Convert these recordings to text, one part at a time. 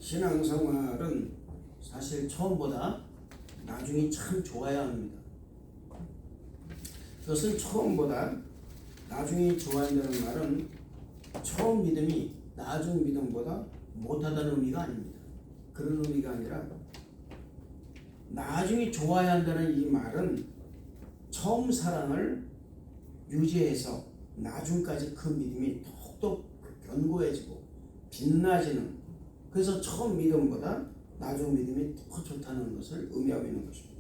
신앙생활은 사실 처음보다 나중이 참 좋아야 합니다. 그것은 처음보다 나중이 좋아야 한다는 말은 처음 믿음이 나중 믿음보다 못하다는 의미가 아닙니다. 그런 의미가 아니라 나중이 좋아야 한다는 이 말은 처음 사랑을 유지해서 나중까지 그 믿음이 더욱더 견고해지고 빛나지는, 그래서 처음 믿음보다 나중 믿음이 더 좋다는 것을 의미하고 있는 것입니다.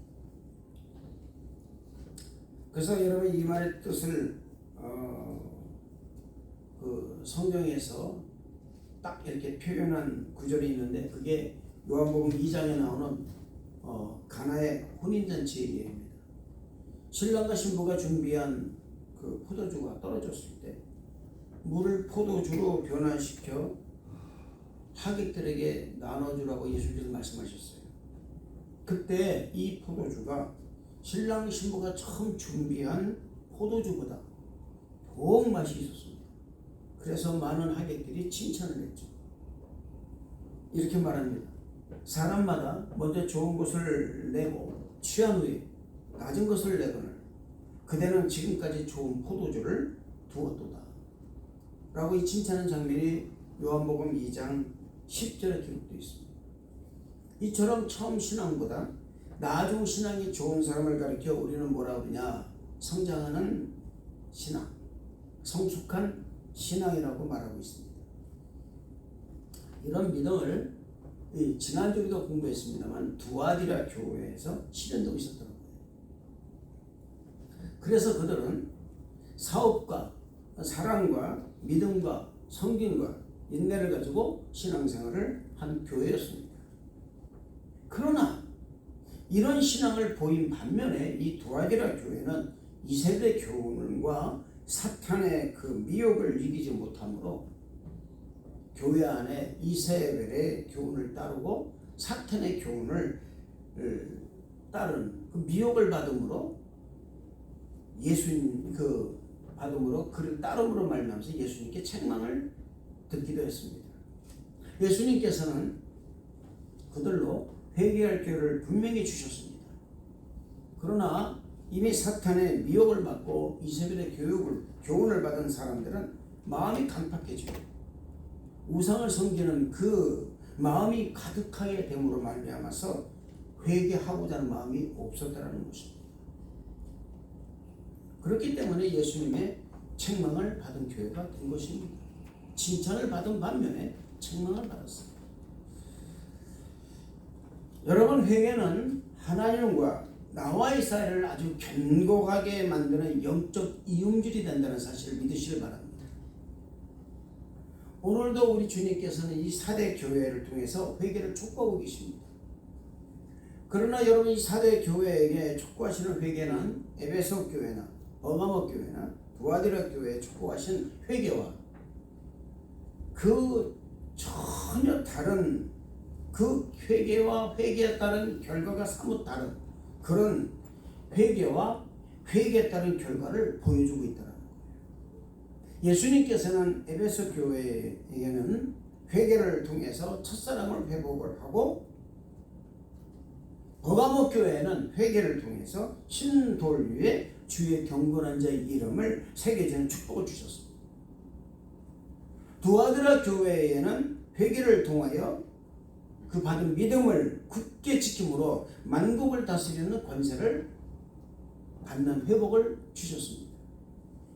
그래서 여러분 이 말의 뜻을 그 성경에서 딱 이렇게 표현한 구절이 있는데, 그게 요한복음 2장에 나오는 가나의 혼인잔치 얘기입니다. 신랑과 신부가 준비한 그 포도주가 떨어졌을 때 물을 포도주로 변화시켜 하객들에게 나눠주라고 예수님께서 말씀하셨어요. 그때 이 포도주가 신랑 신부가 처음 준비한 포도주보다 더욱 맛이 있었습니다. 그래서 많은 하객들이 칭찬을 했죠. 이렇게 말합니다. 사람마다 먼저 좋은 것을 내고 취한 후에 낮은 것을 내거늘 그대는 지금까지 좋은 포도주를 두었도다 라고 이 칭찬하는 장면이 요한복음 2장 10절에 기록되어 있습니다. 이처럼 처음 신앙보다 나중 신앙이 좋은 사람을 가리켜 우리는 뭐라고 그러냐, 성장하는 신앙, 성숙한 신앙이라고 말하고 있습니다. 이런 믿음을 지난주 우리가 공부했습니다만 두아디라 교회에서 실현되고 있었던 거예요. 그래서 그들은 사업과 사랑과 믿음과 섬김과 인내를 가지고 신앙생활을 한 교회였습니다. 그러나 이런 신앙을 보인 반면에 이 두아디라 교회는 이세벨의 교훈과 사탄의 그 미혹을 이기지 못함으로 교회 안에 이세벨의 교훈을 따르고 사탄의 교훈을 따른 그 미혹을 받음으로 예수님 받음으로 그를 따름으로 말미암아서 예수님께 책망을 듣기도 했습니다. 예수님께서는 그들로 회개할 기회를 분명히 주셨습니다. 그러나 이미 사탄의 미혹을 받고 이세벨의 교훈을 받은 사람들은 마음이 강팍해지고 우상을 섬기는 그 마음이 가득하게 됨으로 말미암아서 회개하고자 하는 마음이 없었다는 것입니다. 그렇기 때문에 예수님의 책망을 받은 교회가 된 것입니다. 칭찬을 받은 반면에 책망을 받았습니다. 여러분, 회개는 하나님과 나와의 사이를 아주 견고하게 만드는 영적 이음줄이 된다는 사실을 믿으시길 바랍니다. 오늘도 우리 주님께서는 이 4대 교회를 통해서 회개를 촉구하고 계십니다. 그러나 여러분, 이 4대 교회에게 촉구하시는 회개는 에베소 교회나 버가모 교회나 두아디라 교회에 촉구하신 회개와 그 전혀 다른, 그 회개와 회개에 따른 결과가 사뭇 다른 그런 회개와 회개에 따른 결과를 보여주고 있다는 거예요. 예수님께서는 에베소 교회에게는 회개를 통해서 첫사랑을 회복을 하고, 버가모 교회는 회개를 통해서 신돌 위에 주의 경건한 자의 이름을 새겨주는 축복을 주셨습니다. 두아디라 교회에는 회개를 통하여 그 받은 믿음을 굳게 지킴으로 만국을 다스리는 권세를 받는 회복을 주셨습니다.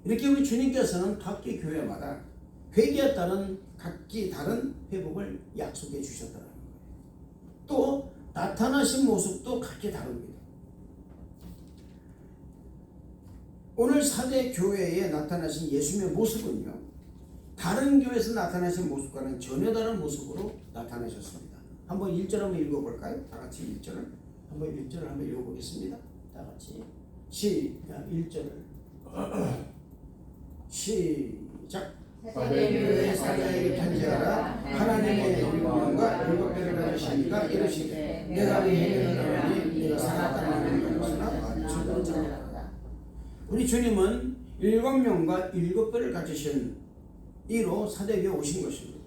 이렇게 우리 주님께서는 각기 교회마다 회개에 따른 각기 다른 회복을 약속해 주셨다는 거예요. 또 나타나신 모습도 각기 다릅니다. 오늘 4대 교회에 나타나신 예수님의 모습은요, 다른 교회에서 나타나신 모습과는 전혀 다른 모습으로 나타나셨습니다. 한번 1절 한번 읽어볼까요? 다 같이 1절을 한번 읽어보겠습니다. 다 같이 시작. 1절을 시작. 사대교회 사자에게 편지하라. 하나님의 영광과 일곱배를 가지시니까 이르시되 내가 네 행위를 하니 네가 사나다는 것이나 죽은 자라. 우리 주님은 7명과 7배를 가지신 이로 사대교에 오신 것입니다.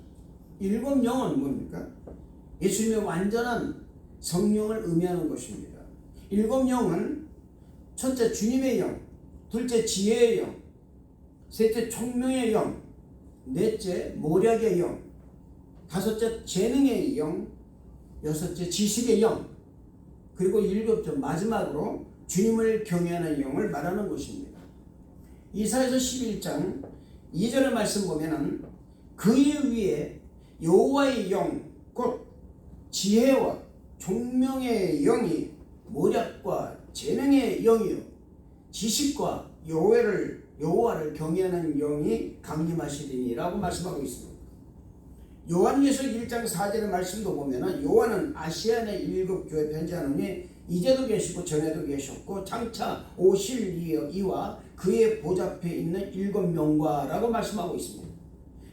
7명은 뭡니까? 예수님의 완전한 성령을 의미하는 것입니다. 7영은 첫째 주님의 영, 둘째 지혜의 영, 셋째 총명의 영, 넷째 모략의 영, 다섯째 재능의 영, 여섯째 지식의 영, 그리고 일곱째 마지막으로 주님을 경외하는 영을 말하는 것입니다. 이사야서 11장 2절의 말씀 보면은 그의 위에 여호와의 영, 곧 지혜와 총명의 영이 모략과 재능의 영이요 지식과 여호와를 경외하는 영이 강림하시리니라고 말씀하고 있습니다. 요한계시록 1장 4절의 말씀도 보면은 요한은 아시아의 7교회 편지하노니 이제도 계시고 전에도 계셨고 장차 오실 이와 그의 보좌 앞에 있는 7명과라고 말씀하고 있습니다.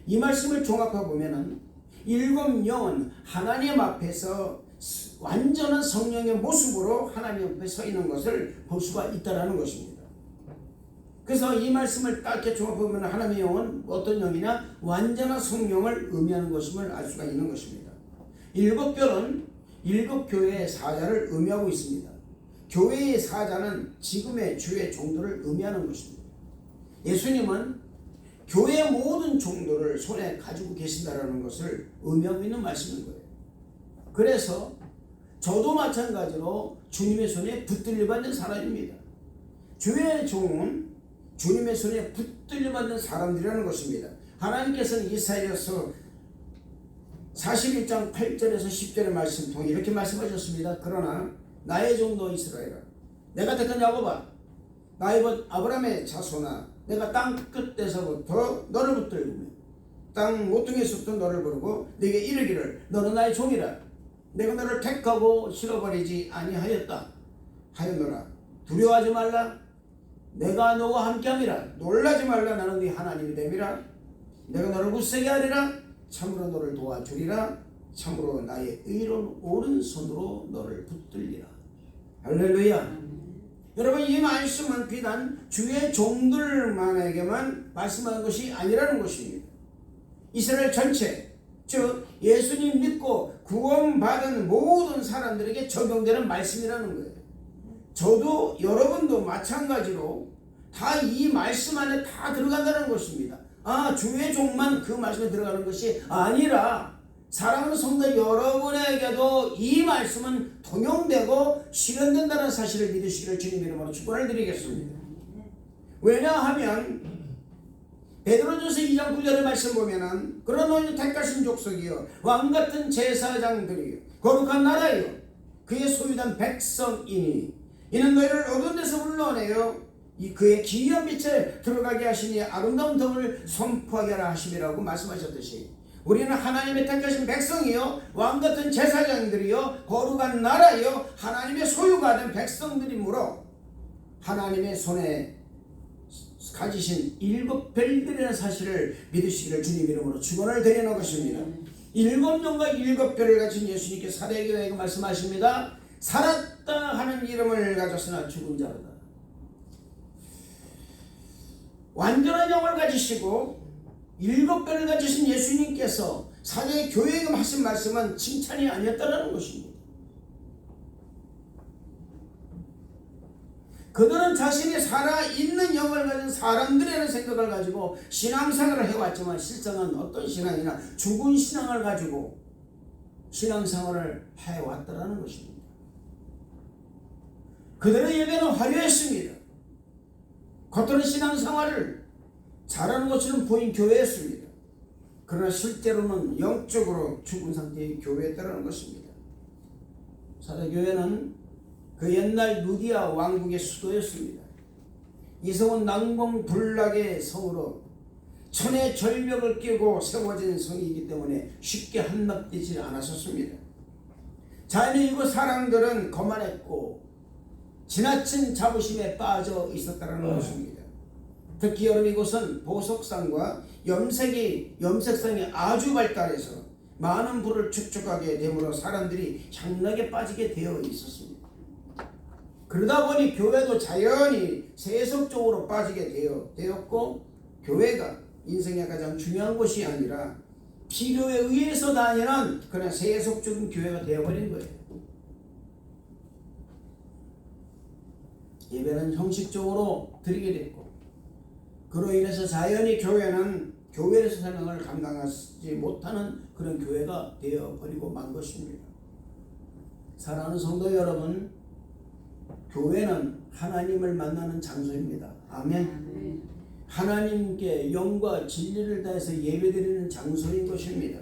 이 말씀을 종합해 보면은 7영은 하나님 앞에서 완전한 성령의 모습으로 하나님 앞에 서 있는 것을 볼 수가 있다라는 것입니다. 그래서 이 말씀을 딱 종합해보면 하나님의 영은 어떤 영이냐? 완전한 성령을 의미하는 것임을 알 수가 있는 것입니다. 7별은 7교회의 사자를 의미하고 있습니다. 교회의 사자는 지금의 주의 종들을 의미하는 것입니다. 예수님은 교회의 모든 종들을 손에 가지고 계신다는 것을 의미하고 있는 말씀인 거예요. 그래서 저도 마찬가지로 주님의 손에 붙들려 받는 사람입니다. 주의 종은 주님의 손에 붙들려 받는 사람들이라는 것입니다. 하나님께서는 이사야서 41장 8절에서 10절의 말씀 통해 이렇게 말씀하셨습니다. 그러나 나의 종도 이스라엘아, 내가 택한 야곱아, 나의 것 아브라함의 자손아, 내가 땅 끝에서부터 너를 붙들고 땅 모퉁이에서부터 너를 부르고 네게 이르기를 너는 나의 종이라. 내가 너를 택하고 실어버리지 아니하였다 하였노라. 두려워하지 말라. 내가 너와 함께함이라. 놀라지 말라. 나는 네 하나님이 됨이라. 내가 너를 굳세게 하리라. 참으로 너를 도와주리라. 참으로 나의 의로운 오른손으로 너를 붙들리라. 할렐루야. 여러분, 이 말씀은 비단 주의 종들만에게만 말씀하는 것이 아니라는 것입니다. 이스라엘 전체, 즉 예수님 믿고 구원받은 모든 사람들에게 적용되는 말씀이라는 거예요. 저도 여러분도 마찬가지로 다 이 말씀 안에 다 들어간다는 것입니다. 주의 종만 그 말씀에 들어가는 것이 아니라 사랑하는 성도 여러분에게도 이 말씀은 통용되고 실현된다는 사실을 믿으시기를 주님 이름으로 축원을 드리겠습니다. 왜냐하면 베드로전서 2장 9절의 말씀 보면은 그런 너희는 택하신 족속이요 왕같은 제사장들이요 거룩한 나라요 그의 소유된 백성이니 이는 너희를 어두운 데서 불러내어 그의 기이한 빛에 들어가게 하시니 아름다운 덕을 선포하게 하라 하심이라고 말씀하셨듯이 우리는 하나님의 택하신 백성이요 왕같은 제사장들이요 거룩한 나라요 하나님의 소유가 된 백성들이므로 하나님의 손에 가지신 7별들이라는 사실을 믿으시기를 주님 이름으로 축원을 드리는 것입니다. 7영과 7별을 가진 예수님께 사도행전에 말씀하십니다. 살았다 하는 이름을 가졌으나 죽은 자로다. 완전한 영을 가지시고 7별을 가지신 예수님께서 사도의 교회에게 하신 말씀은 칭찬이 아니었다는 것입니다. 그들은 자신이 살아있는 영을 가진 사람들이라는 생각을 가지고 신앙생활을 해왔지만 실상은 어떤 신앙이나 죽은 신앙을 가지고 신앙생활을 해왔다는 것입니다. 그들의 예배는 화려했습니다. 겉으로 신앙생활을 잘하는 것처럼 보인 교회였습니다. 그러나 실제로는 영적으로 죽은 상태의 교회였다는 것입니다. 사도교회는 그 옛날 누디아 왕국의 수도였습니다. 이 성은 난공불락의 성으로 천의 절벽을 끼고 세워진 성이기 때문에 쉽게 함락되지 않았었습니다. 자연의 이곳 사람들은 거만했고 지나친 자부심에 빠져 있었다는 것입니다. 특히 여러분 이곳은 보석상과 염색상이 아주 발달해서 많은 부를 축적하게 되므로 사람들이 향락에 빠지게 되어 있었습니다. 그러다 보니 교회도 자연히 세속적으로 빠지게 되었고 교회가 인생의 가장 중요한 것이 아니라 필요에 의해서 다니는 그냥 세속적인 교회가 되어버린 거예요. 예배는 형식적으로 드리게 됐고, 그로 인해서 자연히 교회는 교회에서 사명을 감당하지 못하는 그런 교회가 되어버리고 만 것입니다. 사랑하는 성도 여러분, 교회는 하나님을 만나는 장소입니다. 아멘. 하나님께 영과 진리를 다해서 예배드리는 장소인 것입니다.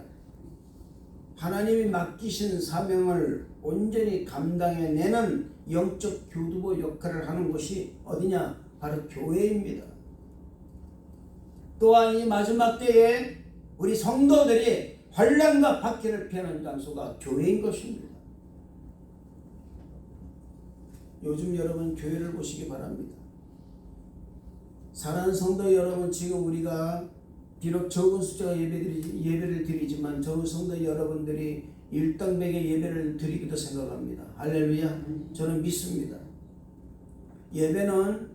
하나님이 맡기신 사명을 온전히 감당해내는 영적 교두보 역할을 하는 곳이 어디냐? 바로 교회입니다. 또한 이 마지막 때에 우리 성도들이 환난과 박해를 피하는 장소가 교회인 것입니다. 요즘 여러분 교회를 보시기 바랍니다. 사랑하는 성도 여러분, 지금 우리가 비록 적은 숫자가 예배를 드리지만 적은 성도 여러분들이 일당백의 예배를 드리기도 생각합니다. 할렐루야. 저는 믿습니다. 예배는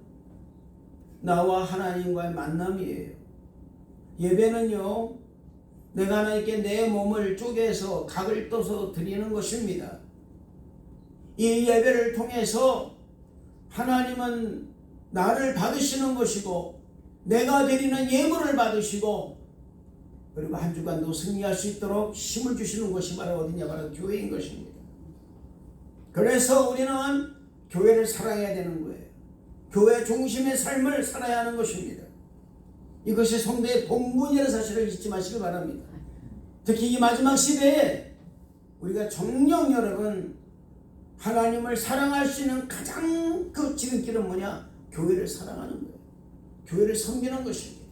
나와 하나님과의 만남이에요. 예배는요, 내가 하나님께 내 몸을 쪼개서 각을 떠서 드리는 것입니다. 이 예배를 통해서 하나님은 나를 받으시는 것이고, 내가 드리는 예물을 받으시고, 그리고 한 주간도 승리할 수 있도록 힘을 주시는 것이 바로 어디냐? 바로 교회인 것입니다. 그래서 우리는 교회를 사랑해야 되는 거예요. 교회 중심의 삶을 살아야 하는 것입니다. 이것이 성도의 본분이라는 사실을 잊지 마시기 바랍니다. 특히 이 마지막 시대에 우리가 정녕 여러분, 하나님을 사랑할 수 있는 가장 그 지름길은 뭐냐? 교회를 사랑하는 거예요. 교회를 섬기는 것입니다.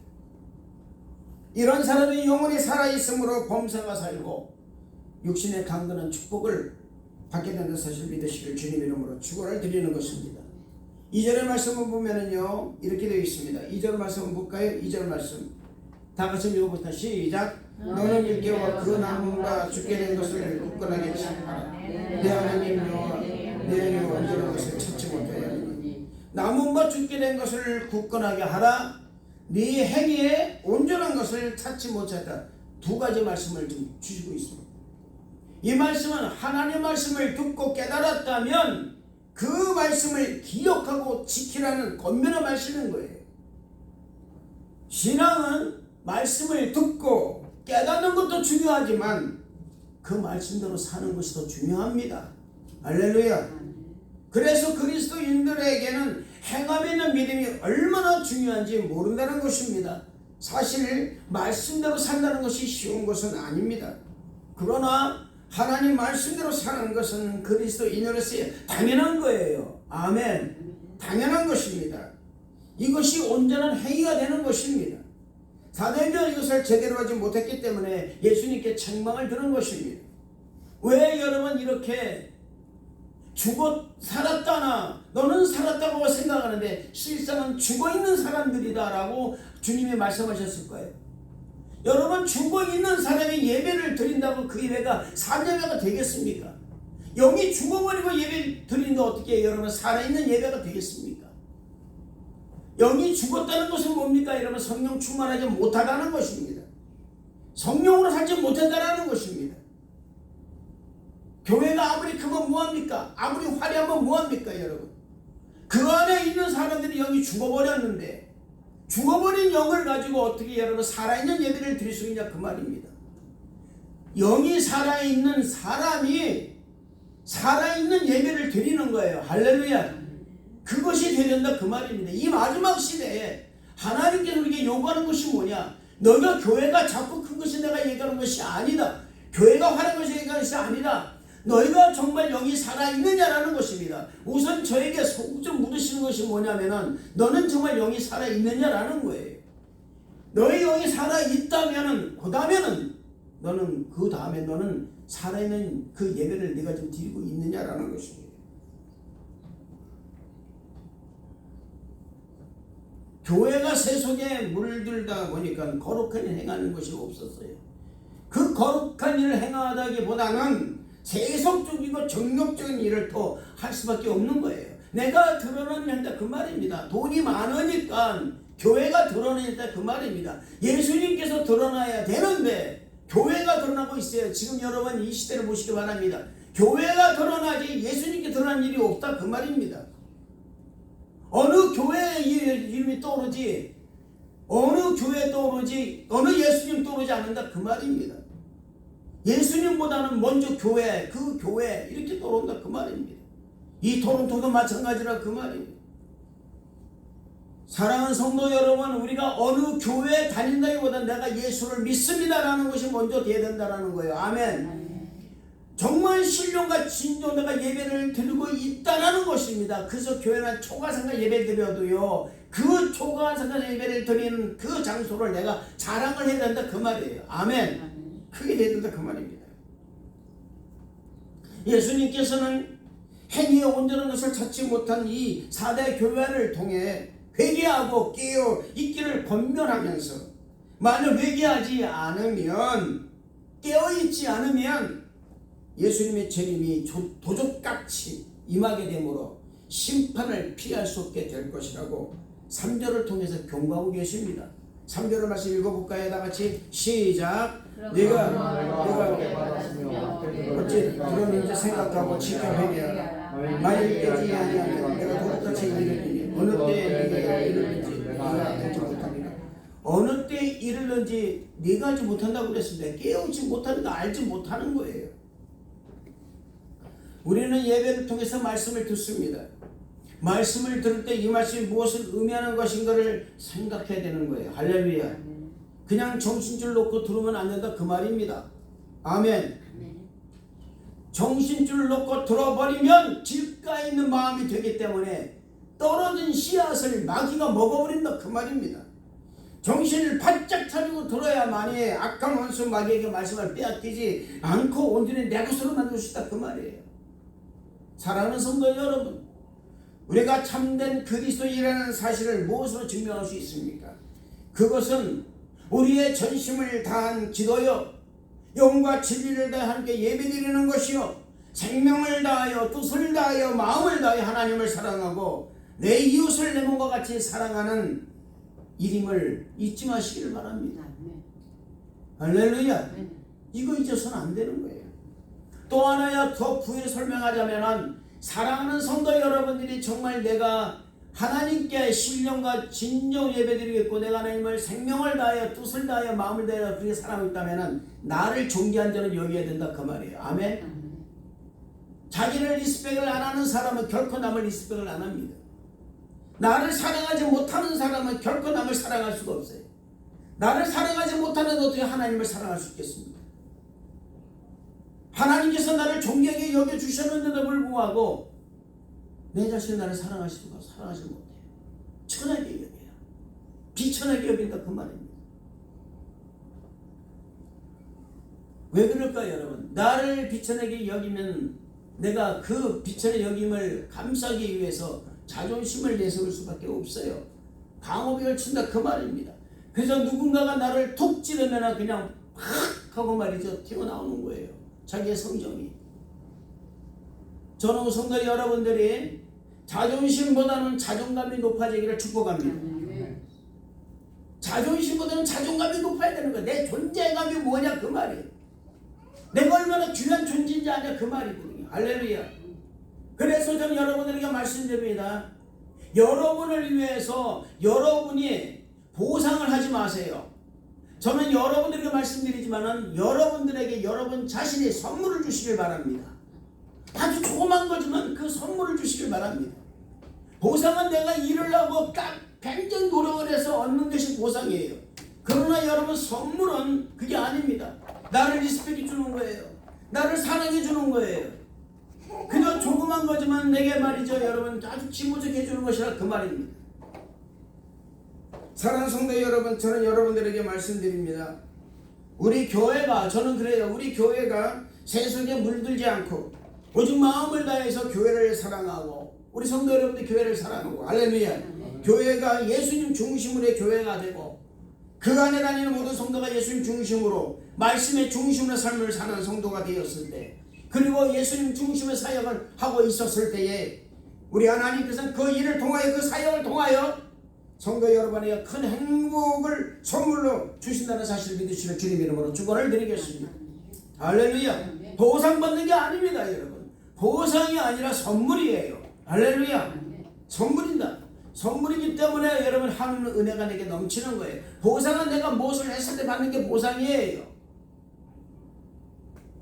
이런 사람이 영혼이 살아있으므로 범사가 살고 육신의 강건한 축복을 받게 된다는 사실을 믿으시길 주님 이름으로 축원을 드리는 것입니다. 2절의 말씀을 보면은요, 이렇게 되어 있습니다. 2절 말씀을 볼까요? 2절 말씀 다 같이 읽어봅시다. 시작. 너는 일개와 그 나무가 죽게 된 것을 굳건하게 지키라. 내 하나님 여호와 내 영이 온전한 것을 찾지 못하여 하느니 나무가 죽게 된 것을 굳건하게 하라. 네 행위에 온전한 것을 찾지 못하다. 두 가지 말씀을 좀 주시고 있습니다. 이 말씀은 하나님의 말씀을 듣고 깨달았다면 그 말씀을 기억하고 지키라는 권면의 말씀인 거예요. 신앙은 말씀을 듣고 깨닫는 것도 중요하지만 그 말씀대로 사는 것이 더 중요합니다. 할렐루야. 그래서 그리스도인들에게는 행함에 있는 믿음이 얼마나 중요한지 모른다는 것입니다. 사실 말씀대로 산다는 것이 쉬운 것은 아닙니다. 그러나 하나님 말씀대로 사는 것은 그리스도인으로서의 당연한 거예요. 아멘. 당연한 것입니다. 이것이 온전한 행위가 되는 것입니다. 사도행전 이것을 제대로 하지 못했기 때문에 예수님께 책망을 들은 것입니다. 왜 여러분 이렇게 살았다나 너는 살았다고 생각하는데 실상은 죽어있는 사람들이다 라고 주님이 말씀하셨을 거예요. 여러분, 죽어있는 사람이 예배를 드린다고 그 예배가 살예배가 되겠습니까? 영이 죽어버리고 예배 드리는데 어떻게 여러분 살아있는 예배가 되겠습니까? 영이 죽었다는 것은 뭡니까? 여러분, 성령 충만하지 못하다는 것입니다. 성령으로 살지 못한다는 것입니다. 교회가 아무리 크면 뭐합니까? 아무리 화려하면 뭐합니까 여러분? 그 안에 있는 사람들이 영이 죽어버렸는데 죽어버린 영을 가지고 어떻게 여러분 살아있는 예배를 드릴 수 있냐 그 말입니다. 영이 살아있는 사람이 살아있는 예배를 드리는 거예요. 할렐루야. 그것이 되는다 그 말입니다. 이 마지막 시대에 하나님께서 우리에게 요구하는 것이 뭐냐? 너희가 교회가 자꾸 큰 것이 내가 얘기하는 것이 아니다. 교회가 화려한 것이 얘기하는 것이 아니다. 너희가 정말 영이 살아있느냐라는 것입니다. 우선 저에게 속 좀 묻으시는 것이 뭐냐면은 너는 정말 영이 살아있느냐라는 거예요. 너희 영이 살아있다면은 그 다음에는 너는 살아있는 그 예배를 네가 좀 드리고 있느냐라는 것입니다. 교회가 세속에 물들다 보니까 거룩한 일 행하는 것이 없었어요. 그 거룩한 일을 행하다기보다는 세속적이고 정욕적인 일을 더 할 수밖에 없는 거예요. 내가 드러내는다 그 말입니다. 돈이 많으니까 교회가 드러내는다 그 말입니다. 예수님께서 드러나야 되는데 교회가 드러나고 있어요. 지금 여러분 이 시대를 보시기 바랍니다. 교회가 드러나지 예수님께 드러난 일이 없다 그 말입니다. 어느 교회의 이름이 떠오르지, 어느 교회 떠오르지, 어느 예수님 떠오르지 않는다 그 말입니다. 예수님보다는 먼저 교회, 그 교회 이렇게 떠오른다 그 말입니다. 이 토론토도 마찬가지라 그 말입니다. 사랑하는 성도 여러분, 우리가 어느 교회에 다닌다기보다 내가 예수를 믿습니다라는 것이 먼저 돼야 된다는 거예요. 아멘. 정말 신령과 진정 내가 예배를 드리고 있다라는 것입니다. 그래서 교회는 초가상가 예배 드려도요, 그 초가상가 예배를 드리는 그 장소를 내가 자랑을 해야 된다 그 말이에요. 아멘. 크게 해야 된다 그 말입니다. 예수님께서는 행위에 온전한 것을 찾지 못한 이 4대 교회를 통해 회개하고 깨어 있기를 권면하면서, 만약 회개하지 않으면, 깨어있지 않으면 예수님의 재림이 도적같이 임하게 되므로 심판을 피할 수 없게 될 것이라고 3절을 통해서 경고하고 계십니다. 3절을 말씀 읽어볼까요? 다 같이 시작. 내가 어찌 들었는지 생각하고 지켜 회개하라. 만일 깨지 아니하면 내가 도둑같이 이르리니 어느 때에 네가 이르는지 내가 알지 못하리라. 어느 때에 이르는지 네가 알지 못한다고 그랬습니다. 깨우지 못하니까 알지 못하는 거예요. 우리는 예배를 통해서 말씀을 듣습니다. 말씀을 들을 때 이 말씀이 무엇을 의미하는 것인가를 생각해야 되는 거예요. 할렐루야. 그냥 정신줄 놓고 들으면 안 된다 그 말입니다. 아멘. 정신줄 놓고 들어버리면 질가 있는 마음이 되기 때문에 떨어진 씨앗을 마귀가 먹어버린다 그 말입니다. 정신을 바짝 차리고 들어야만이 악한 원수 마귀에게 말씀을 빼앗기지 않고 온전히 내 것으로 만들 수 있다 그 말이에요. 사랑하는 성도 여러분, 우리가 참된 그리스도인이라는 사실을 무엇으로 증명할 수 있습니까? 그것은 우리의 전심을 다한 기도요, 영과 진리를 다해 함께 예배드리는 것이요, 생명을 다하여 뜻을 다하여 마음을 다하여 하나님을 사랑하고 내 이웃을 내 몸과 같이 사랑하는 일임을 잊지 마시기를 바랍니다. 할렐루야. 이거 잊어서는 안 되는 거예요. 또 하나야 더 부연 설명하자면, 사랑하는 성도 여러분들이 정말 내가 하나님께 신령과 진정 예배드리겠고 내가 하나님을 생명을 다하여 뜻을 다하여 마음을 다하여 그렇게 사랑하고 있다면 나를 존귀한 자는 여겨야 된다 그 말이에요. 아멘. 자기를 리스펙을 안 하는 사람은 결코 남을 리스펙을 안 합니다. 나를 사랑하지 못하는 사람은 결코 남을 사랑할 수가 없어요. 나를 사랑하지 못하는 어떻게 하나님을 사랑할 수 있겠습니까? 하나님께서 나를 존귀하게 여겨주셨는데도 불구하고 내 자신이 나를 사랑하지 못해요. 천하게 여겨요. 비천하게 여긴다 그 말입니다. 왜 그럴까요 여러분? 나를 비천하게 여기면 내가 그 비천의 여김을 감싸기 위해서 자존심을 내세울 수밖에 없어요. 강호병을 친다 그 말입니다. 그래서 누군가가 나를 톡 찌르면 그냥 팍 하고 말이죠, 튀어나오는 거예요. 자기의 성정이. 저는 성도 여러분들이 자존심보다는 자존감이 높아지기를 축복합니다. 자존심보다는 자존감이 높아야 되는 거예요. 내 존재감이 뭐냐 그 말이에요. 내가 얼마나 귀한 존재인지 아냐 그 말이거든요. 할렐루야. 그래서 저는 여러분들에게 말씀드립니다. 여러분을 위해서 여러분이 보상을 하지 마세요. 저는 여러분들에게 말씀드리지만은 여러분들에게 여러분 자신이 선물을 주시길 바랍니다. 아주 조그만 거지만 그 선물을 주시길 바랍니다. 보상은 내가 일을 하고 굉장히 노력을 해서 얻는 것이 보상이에요. 그러나 여러분 선물은 그게 아닙니다. 나를 리스펙해 주는 거예요. 나를 사랑해 주는 거예요. 그저 조그만 거지만 내게 말이죠 여러분 아주 지무적해 주는 것이라 그 말입니다. 사랑하는 성도 여러분, 저는 여러분들에게 말씀드립니다. 우리 교회가, 저는 그래요. 우리 교회가 세속에 물들지 않고 오직 마음을 다해서 교회를 사랑하고 우리 성도 여러분들 교회를 사랑하고 할렐루야. 교회가 예수님 중심으로의 교회가 되고 그 안에 다니는 모든 성도가 예수님 중심으로 말씀의 중심으로 삶을 사는 성도가 되었을 때, 그리고 예수님 중심의 사역을 하고 있었을 때에 우리 하나님께서는 그 일을 통하여 그 사역을 통하여 성도 여러분에게 큰 행복을 선물로 주신다는 사실을 믿으시는 주님 이름으로 축원을 드리겠습니다. 할렐루야. 보상받는 게 아닙니다, 여러분. 보상이 아니라 선물이에요. 할렐루야. 선물이다. 선물이기 때문에 여러분 하는 은혜가 내게 넘치는 거예요. 보상은 내가 무엇을 했을 때 받는 게 보상이에요.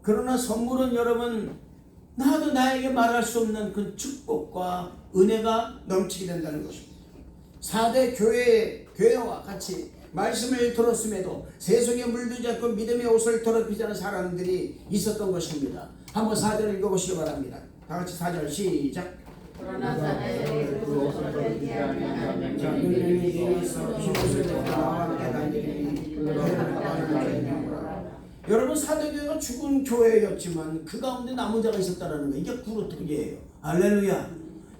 그러나 선물은 여러분 나도 나에게 말할 수 없는 그 축복과 은혜가 넘치게 된다는 것입니다. 4대 교회와 같이 말씀을 들었음에도 세속에 물들지 않고 믿음의 옷을 더럽히지 않은 사람들이 있었던 것입니다. 한번 4절을 읽어보시기 바랍니다. 다 같이 4절 시작. 그러나 사내들이 그 옷을 더럽히지 않는 자, 눈이 있어 흰옷을 입고 나와 함께 다니니 너희를 받는 자이니라. 여러분 사대교회가 죽은 교회였지만 그 가운데 남은 자가 있었다는 거예요. 이게 구루트기예요. 할렐루야.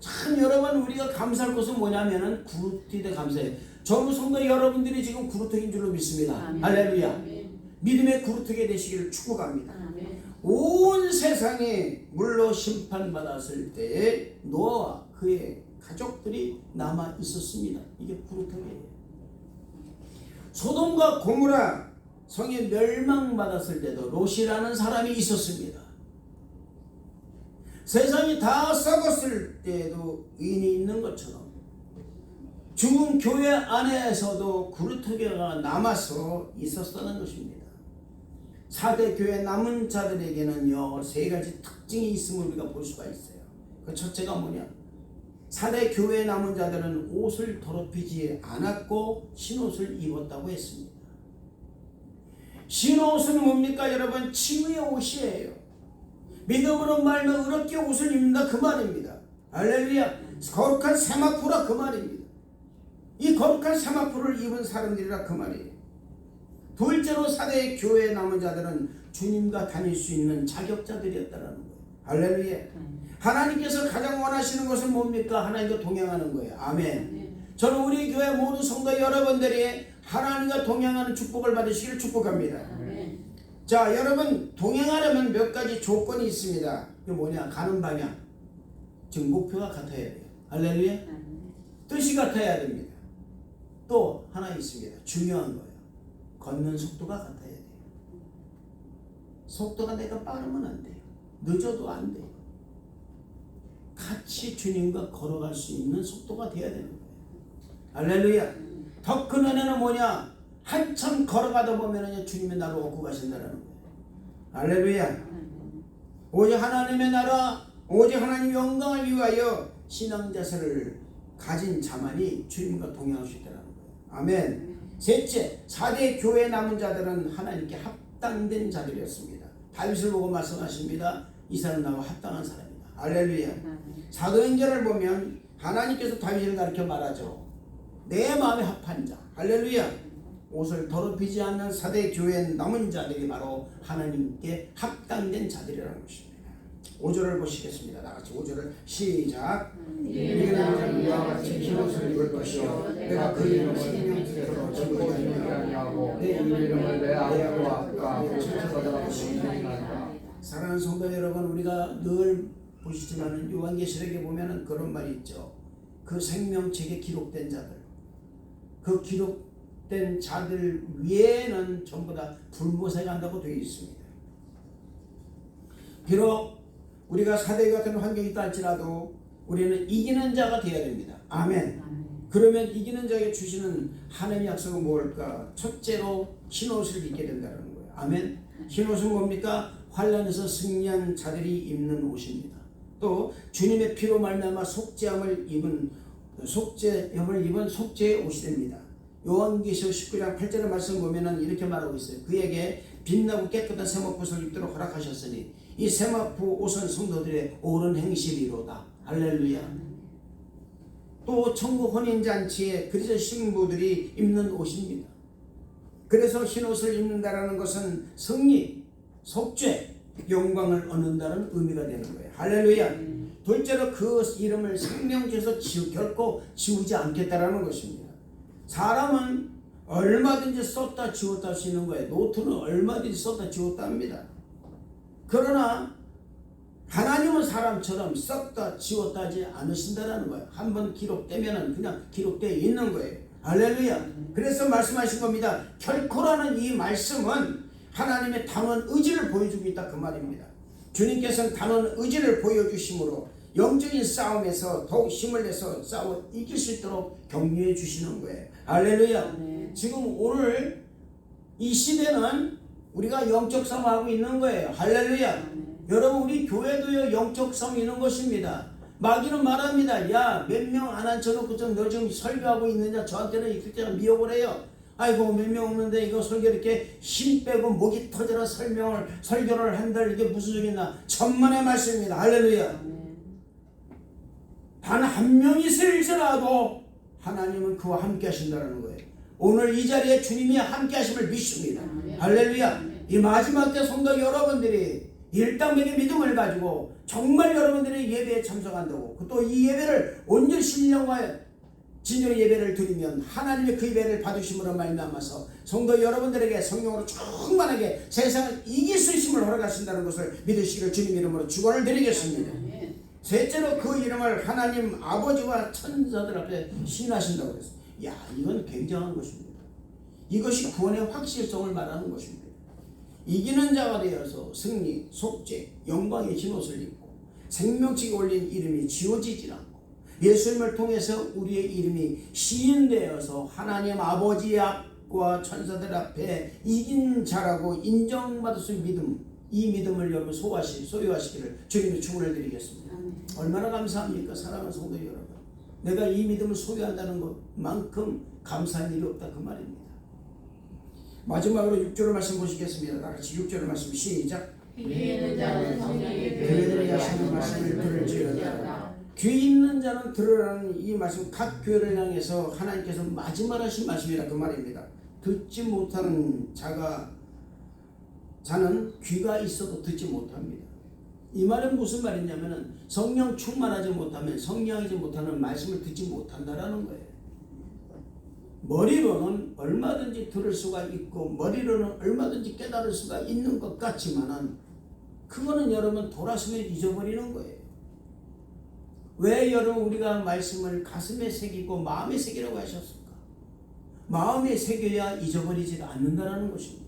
참 여러분 우리가 감사할 것은 뭐냐면은 구루트기에 감사해요. 전부 성도 여러분들이 지금 구루트기인 줄로 믿습니다. 아멘. 할렐루야. 아멘. 믿음의 구루트기 되시기를 축복합니다. 아멘. 온 세상에 물로 심판받았을 때에 노아와 그의 가족들이 남아 있었습니다. 이게 구루트기예요. 소돔과 고모라 성이 멸망받았을 때도 롯이라는 사람이 있었습니다. 세상이 다 썩었을 때도 의인이 있는 것처럼 죽은 교회 안에서도 구루트기가 남아서 있었다는 것입니다. 4대 교회 남은 자들에게는요 3가지 특징이 있음을 우리가 볼 수가 있어요. 그 첫째가 뭐냐? 4대 교회 남은 자들은 옷을 더럽히지 않았고 흰옷을 입었다고 했습니다. 흰옷은 뭡니까 여러분? 칭의의 옷이에요. 믿음으로 말면 의롭게 옷을 입는다 그 말입니다. 할렐루야. 거룩한 세마포라 그 말입니다. 이 거룩한 세마포를 입은 사람들이라 그 말이에요. 둘째로 4대 교회에 남은 자들은 주님과 다닐 수 있는 자격자들이었다는 거예요. 할렐루야. 하나님께서 가장 원하시는 것은 뭡니까? 하나님과 동행하는 거예요. 아멘. 저는 우리 교회 모든 성도 여러분들이 하나님과 동행하는 축복을 받으시기를 축복합니다. 아멘. 자, 여러분 동행하려면 몇 가지 조건이 있습니다. 이게 뭐냐? 가는 방향, 즉 목표가 같아야 돼요. 할렐루야. 뜻이 같아야 됩니다. 또 하나 있습니다. 중요한 거예요. 걷는 속도가 같아야 돼요. 속도가 내가 빠르면 안 돼요. 늦어도 안 돼요. 같이 주님과 걸어갈 수 있는 속도가 돼야 되는 거예요. 할렐루야. 더 큰 은혜는 뭐냐? 한참 걸어가다 보면 주님의 나라로 얻고 가신다는 거예요. 할렐루야. 오직 하나님의 나라, 오직 하나님의 영광을 위하여 신앙자세를 가진 자만이 주님과 동행할 수 있다는 거예요. 아멘. 셋째, 4대 교회 남은 자들은 하나님께 합당된 자들이었습니다. 다윗을 보고 말씀하십니다. 이 사람은 나와 합당한 사람이다. 할렐루야. 사도행전을 보면 하나님께서 다윗을 가르쳐 말하죠. 내 마음에 합한 자. 할렐루야. 옷을 더럽히지 않는 4대 교회 남은 자들이 바로 하나님께 합당된 자들이라는 것입니다. 5절을 보시겠습니다. 나같이 5절을 시작. 이는 나는 이와 같이 흰옷을 입을 것이요 내가 그 이름을 생명책에서 적고 있지 아니하고 내 이름을 내 앞과 앞과 찾아다 보시리이다. 사랑하는 성도 여러분, 우리가 늘 보시지만 요한계시록에 보면은 그런 말이 있죠. 그 생명책에 기록된 자들, 그 기록된 자들 위에는 전부 다 불모세가 한다고 되어 있습니다. 비록 우리가 4대 같은 환경이 있다 할지라도 우리는 이기는 자가 되어야 됩니다. 아멘. 그러면 이기는 자에게 주시는 하나님의 약속은 뭘까? 첫째로 흰옷을 입게 된다는 거예요. 아멘. 흰옷은 뭡니까? 환난에서 승리한 자들이 입는 옷입니다. 또 주님의 피로 말미암아 속죄함을 입은 속죄의 옷이 됩니다. 요한계시록 19장 8절의 말씀 보면은 이렇게 말하고 있어요. 그에게 빛나고 깨끗한 세마포옷을 입도록 허락하셨으니 이 세마포 옷은 성도들의 옳은 행실이로다. 할렐루야. 또 천국 혼인잔치에 그리스도 신부들이 입는 옷입니다. 그래서 흰옷을 입는다라는 것은 승리, 속죄, 영광을 얻는다는 의미가 되는 거예요. 할렐루야. 둘째로 그 이름을 생명책에서 결코 지우지 않겠다라는 것입니다. 사람은 얼마든지 썼다 지웠다 할 수 있는 거예요. 노트는 얼마든지 썼다 지웠다 합니다. 그러나 하나님은 사람처럼 썼다 지웠다 하지 않으신다라는 거예요. 한번 기록되면 그냥 기록되어 있는 거예요. 할렐루야. 그래서 말씀하신 겁니다. 결코라는 이 말씀은 하나님의 단언 의지를 보여주고 있다 그 말입니다. 주님께서는 단언 의지를 보여주심으로 영적인 싸움에서 더욱 힘을 내서 싸워 이길 수 있도록 격려해 주시는 거예요. 할렐루야. 지금 오늘 이 시대는 우리가 영적 싸움하고 있는 거예요. 할렐루야. 여러분 우리 교회도요 영적 싸움이 있는 것입니다. 마귀는 말합니다. 야, 몇 명 안 앉혀놓고 너 지금 설교하고 있느냐? 저한테는 이렇게 미혹을 해요. 아이고 몇 명 없는데 이거 설교 이렇게 힘 빼고 목이 터져라 설교를 한들 이게 무슨 소리나? 천만의 말씀입니다. 할렐루야. 단 한 명이 있을지라도 하나님은 그와 함께 하신다는 거예요. 오늘 이 자리에 주님이 함께 하심을 믿습니다. 할렐루야. 이 마지막 때 성도 여러분들이 일당백의 믿음을 가지고 정말 여러분들이 예배에 참석한다고 또 이 예배를 온전히 신령과 진정의 예배를 드리면 하나님의 그 예배를 받으심으로 말미암아서 성도 여러분들에게 성령으로 충만하게 세상을 이길 수 있음을 허락하신다는 것을 믿으시기를 주님 이름으로 축원을 드리겠습니다. 셋째로 그 이름을 하나님 아버지와 천사들 앞에 시인하신다고 그랬어요. 야, 이건 굉장한 것입니다. 이것이 구원의 확실성을 말하는 것입니다. 이기는 자가 되어서 승리, 속죄, 영광의 흰옷을 입고 생명책에 올린 이름이 지워지질 않고 예수님을 통해서 우리의 이름이 시인되어서 하나님 아버지 앞과 천사들 앞에 이긴 자라고 인정받을 수 있는 믿음, 이 믿음을 여러분 소유하시기를 주님의 축원을 드리겠습니다. 얼마나 감사합니까? 사랑하는 성도 여러분, 내가 이 믿음을 소유한다는 것만큼 감사한 일이 없다 그 말입니다. 마지막으로 6절의 말씀 보시겠습니다. 다같이 6절의 말씀 시작. 귀 있는 자는 성령의 그들이 하시는 말씀을 들을지어다. 귀 있는 자는 들으라는 이 말씀, 각 교회를 향해서 하나님께서 마지막 하신 말씀이라 그 말입니다. 듣지 못하는 자는 귀가 있어도 듣지 못합니다. 이 말은 무슨 말이냐면은 성령 충만하지 못하면 성령이지 못하는 말씀을 듣지 못한다라는 거예요. 머리로는 얼마든지 들을 수가 있고 머리로는 얼마든지 깨달을 수가 있는 것 같지만은 그거는 여러분 돌아서면 잊어버리는 거예요. 왜 여러분 우리가 말씀을 가슴에 새기고 마음에 새기라고 하셨을까? 마음에 새겨야 잊어버리지 않는다는 것입니다.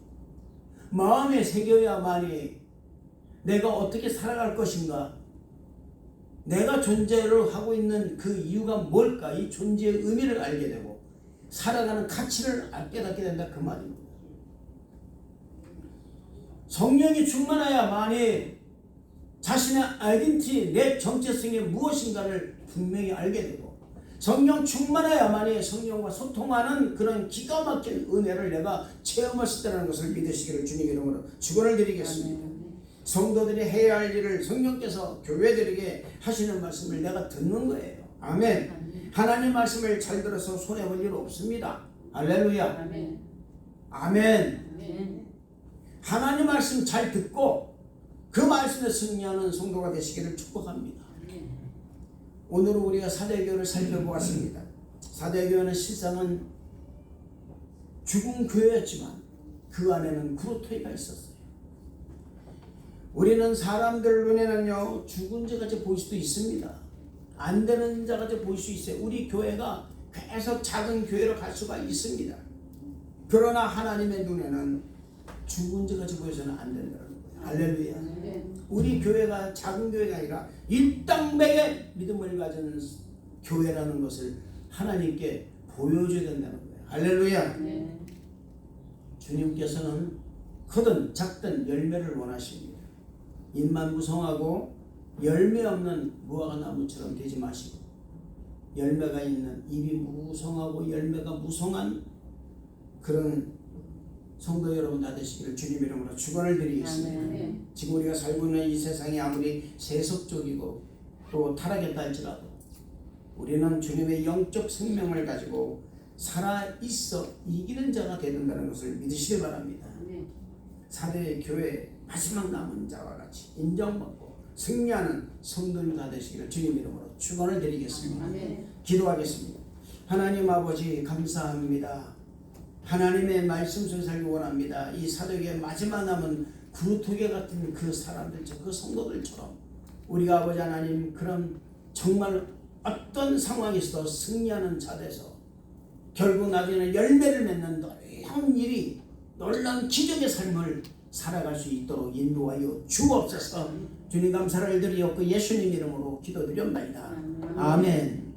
마음에 새겨야만이 내가 어떻게 살아갈 것인가, 내가 존재를 하고 있는 그 이유가 뭘까, 이 존재의 의미를 알게 되고 살아가는 가치를 깨닫게 된다 그 말입니다. 성령이 충만해야만이 자신의 아이덴티티, 내 정체성이 무엇인가를 분명히 알게 되고 성령 충만해야만이 성령과 소통하는 그런 기가 막힌 은혜를 내가 체험할 수 있다는 것을 믿으시기를 주님 이름으로 축원을 드리겠습니다. 성도들이 해야 할 일을 성령께서 교회들에게 하시는 말씀을 내가 듣는 거예요. 아멘. 하나님 말씀을 잘 들어서 손해볼 일 없습니다. 할렐루야. 아멘. 아멘. 하나님 말씀 잘 듣고 그 말씀에 승리하는 성도가 되시기를 축복합니다. 오늘은 우리가 사대교회를 살펴보았습니다. 사대교회는 실상은 죽은 교회였지만 그 안에는 그루터기가 있었어요. 우리는 사람들 눈에는요 죽은 자같이 보일 수도 있습니다. 안 되는 자같이 보일 수 있어요. 우리 교회가 계속 작은 교회로 갈 수가 있습니다. 그러나 하나님의 눈에는 죽은 자같이 보여서는 안 된다는 거예요. 할렐루야. 우리 교회가 작은 교회가 아니라 일당백의 믿음을 가진 교회라는 것을 하나님께 보여줘야 된다는 거예요. 할렐루야. 주님께서는 크든 작든 열매를 원하십니다. 입만 무성하고 열매 없는 무화과 나무처럼 되지 마시고 열매가 있는, 입이 무성하고 열매가 무성한 그런 성도 여러분 다 되시기를 주님 이름으로 축원을 드리겠습니다. 지금 우리가 살고 있는 이 세상이 아무리 세속적이고 또 타락했다 할지라도 우리는 주님의 영적 생명을 가지고 살아있어 이기는 자가 되는다는 것을 믿으시기 바랍니다. 사대 교회 마지막 남은 자와 같이 인정받고 승리하는 성도님 다 되시기를 주님 이름으로 축원을 드리겠습니다. 기도하겠습니다. 하나님 아버지 감사합니다. 하나님의 말씀 속에 살기 원합니다. 이 사도교회 마지막 남은 구루토기 같은 그 사람들, 그 성도들처럼 우리가 아버지 하나님 그런 정말 어떤 상황에서도 승리하는 자 돼서 결국 나중에는 열매를 맺는 놀라운 일이, 놀라운 기적의 삶을 살아갈 수 있도록 인도하여 주옵소서. 주님 감사를 드리옵고 예수님 이름으로 기도드렸나이다. 아멘.